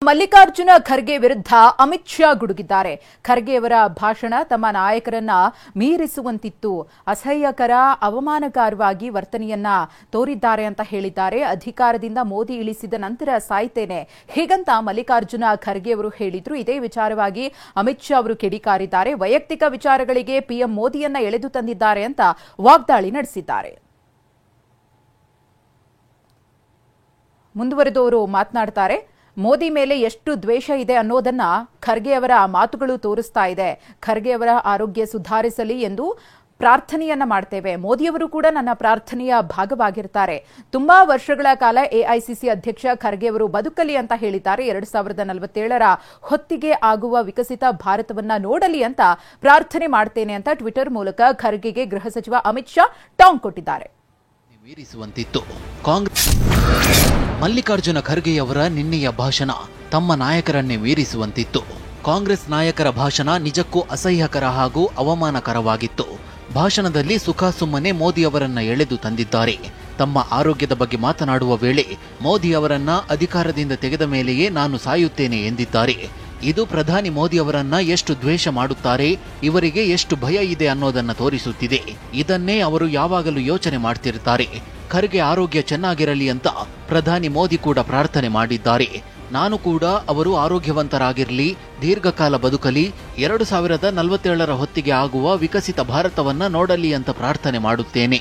ಮಲ್ಲಿಕಾರ್ಜುನ ಖರ್ಗೆ ವಿರುದ್ಧ ಅಮಿತ್ ಶಾ ಗುಡುಗಿದ್ದಾರೆ. ಖರ್ಗೆಯವರ ಭಾಷಣ ತಮ್ಮ ನಾಯಕರನ್ನ ಮೀರಿಸುವಂತಿತ್ತು, ಅಸಹ್ಯಕರ, ಅವಮಾನಕಾರವಾಗಿ ವರ್ತನೆಯನ್ನ ತೋರಿದ್ದಾರೆ ಅಂತ ಹೇಳಿದ್ದಾರೆ. ಅಧಿಕಾರದಿಂದ ಮೋದಿ ಇಳಿಸಿದ ನಂತರ ಸಾಯ್ತೇನೆ ಹೀಗಂತ ಮಲ್ಲಿಕಾರ್ಜುನ ಖರ್ಗೆ ಅವರು ಹೇಳಿದ್ರು. ಇದೇ ವಿಚಾರವಾಗಿ ಅಮಿತ್ ಶಾ ಅವರು ಕಿಡಿಕಾರಿದ್ದಾರೆ. ವೈಯಕ್ತಿಕ ವಿಚಾರಗಳಿಗೆ ಪಿಎಂ ಮೋದಿಯನ್ನ ಎಳೆದು ತಂದಿದ್ದಾರೆ ಅಂತ ವಾಗ್ದಾಳಿ ನಡೆಸಿದ್ದಾರೆ. ಮುಂದುವರೆದು ಅವರು ಮಾತನಾಡ್ತಾರೆ. ಮೋದಿ ಮೇಲೆ ಎಷ್ಟು ದ್ವೇಷ ಇದೆ ಅನ್ನೋದನ್ನ ಖರ್ಗೆ ಅವರ ಮಾತುಗಳು ತೋರಿಸ್ತಾ ಇದೆ. ಖರ್ಗೆ ಅವರ ಆರೋಗ್ಯ ಸುಧಾರಿಸಲಿ ಎಂದು ಪ್ರಾರ್ಥನೆಯನ್ನ ಮಾಡ್ತೇವೆ. ಮೋದಿಯವರು ಕೂಡ ನನ್ನ ಪ್ರಾರ್ಥನೆಯ ಭಾಗವಾಗಿರ್ತಾರೆ. ತುಂಬಾ ವರ್ಷಗಳ ಕಾಲ ಎಐಸಿಸಿ ಅಧ್ಯಕ್ಷ ಖರ್ಗೆ ಅವರು ಬದುಕಲಿ ಅಂತ ಹೇಳಿದ್ದಾರೆ. 2047ರ ಹೊತ್ತಿಗೆ ಆಗುವ ವಿಕಸಿತ ಭಾರತವನ್ನ ನೋಡಲಿ ಅಂತ ಪ್ರಾರ್ಥನೆ ಮಾಡ್ತೇನೆ ಅಂತ ಟ್ವಿಟರ್ ಮೂಲಕ ಖರ್ಗೆಗೆ ಗೃಹ ಸಚಿವ ಅಮಿತ್ ಶಾ ಟಾಂಗ್ ಕೊಟ್ಟಿದ್ದಾರೆ. ಮಲ್ಲಿಕಾರ್ಜುನ ಖರ್ಗೆಯವರ ನಿನ್ನೆಯ ಭಾಷಣ ತಮ್ಮ ನಾಯಕರನ್ನೇ ಮೀರಿಸುವಂತಿತ್ತು. ಕಾಂಗ್ರೆಸ್ ನಾಯಕರ ಭಾಷಣ ನಿಜಕ್ಕೂ ಅಸಹ್ಯಕರ ಹಾಗೂ ಅವಮಾನಕರವಾಗಿತ್ತು. ಭಾಷಣದಲ್ಲಿ ಸುಖ ಸುಮ್ಮನೆ ಮೋದಿ ಅವರನ್ನ ಎಳೆದು ತಂದಿದ್ದಾರೆ. ತಮ್ಮ ಆರೋಗ್ಯದ ಬಗ್ಗೆ ಮಾತನಾಡುವ ವೇಳೆ ಮೋದಿ ಅವರನ್ನ ಅಧಿಕಾರದಿಂದ ತೆಗೆದ ಮೇಲೆಯೇ ನಾನು ಸಾಯುತ್ತೇನೆ ಎಂದಿದ್ದಾರೆ. ಇದು ಪ್ರಧಾನಿ ಮೋದಿ ಅವರನ್ನ ಎಷ್ಟು ದ್ವೇಷ ಮಾಡುತ್ತಾರೆ, ಇವರಿಗೆ ಎಷ್ಟು ಭಯ ಇದೆ ಅನ್ನೋದನ್ನ ತೋರಿಸುತ್ತಿದೆ. ಇದನ್ನೇ ಅವರು ಯಾವಾಗಲೂ ಯೋಚನೆ ಮಾಡ್ತಿರ್ತಾರೆ. ಖರ್ಗೆ ಆರೋಗ್ಯ ಚೆನ್ನಾಗಿರಲಿ ಅಂತ ಪ್ರಧಾನಿ ಮೋದಿ ಕೂಡ ಪ್ರಾರ್ಥನೆ ಮಾಡಿದ್ದಾರೆ. ನಾನು ಕೂಡ ಅವರು ಆರೋಗ್ಯವಂತರಾಗಿರಲಿ, ದೀರ್ಘಕಾಲ ಬದುಕಲಿ, 2047ರ ಹೊತ್ತಿಗೆ ಆಗುವ ವಿಕಸಿತ ಭಾರತವನ್ನ ನೋಡಲಿ ಅಂತ ಪ್ರಾರ್ಥನೆ ಮಾಡುತ್ತೇನೆ.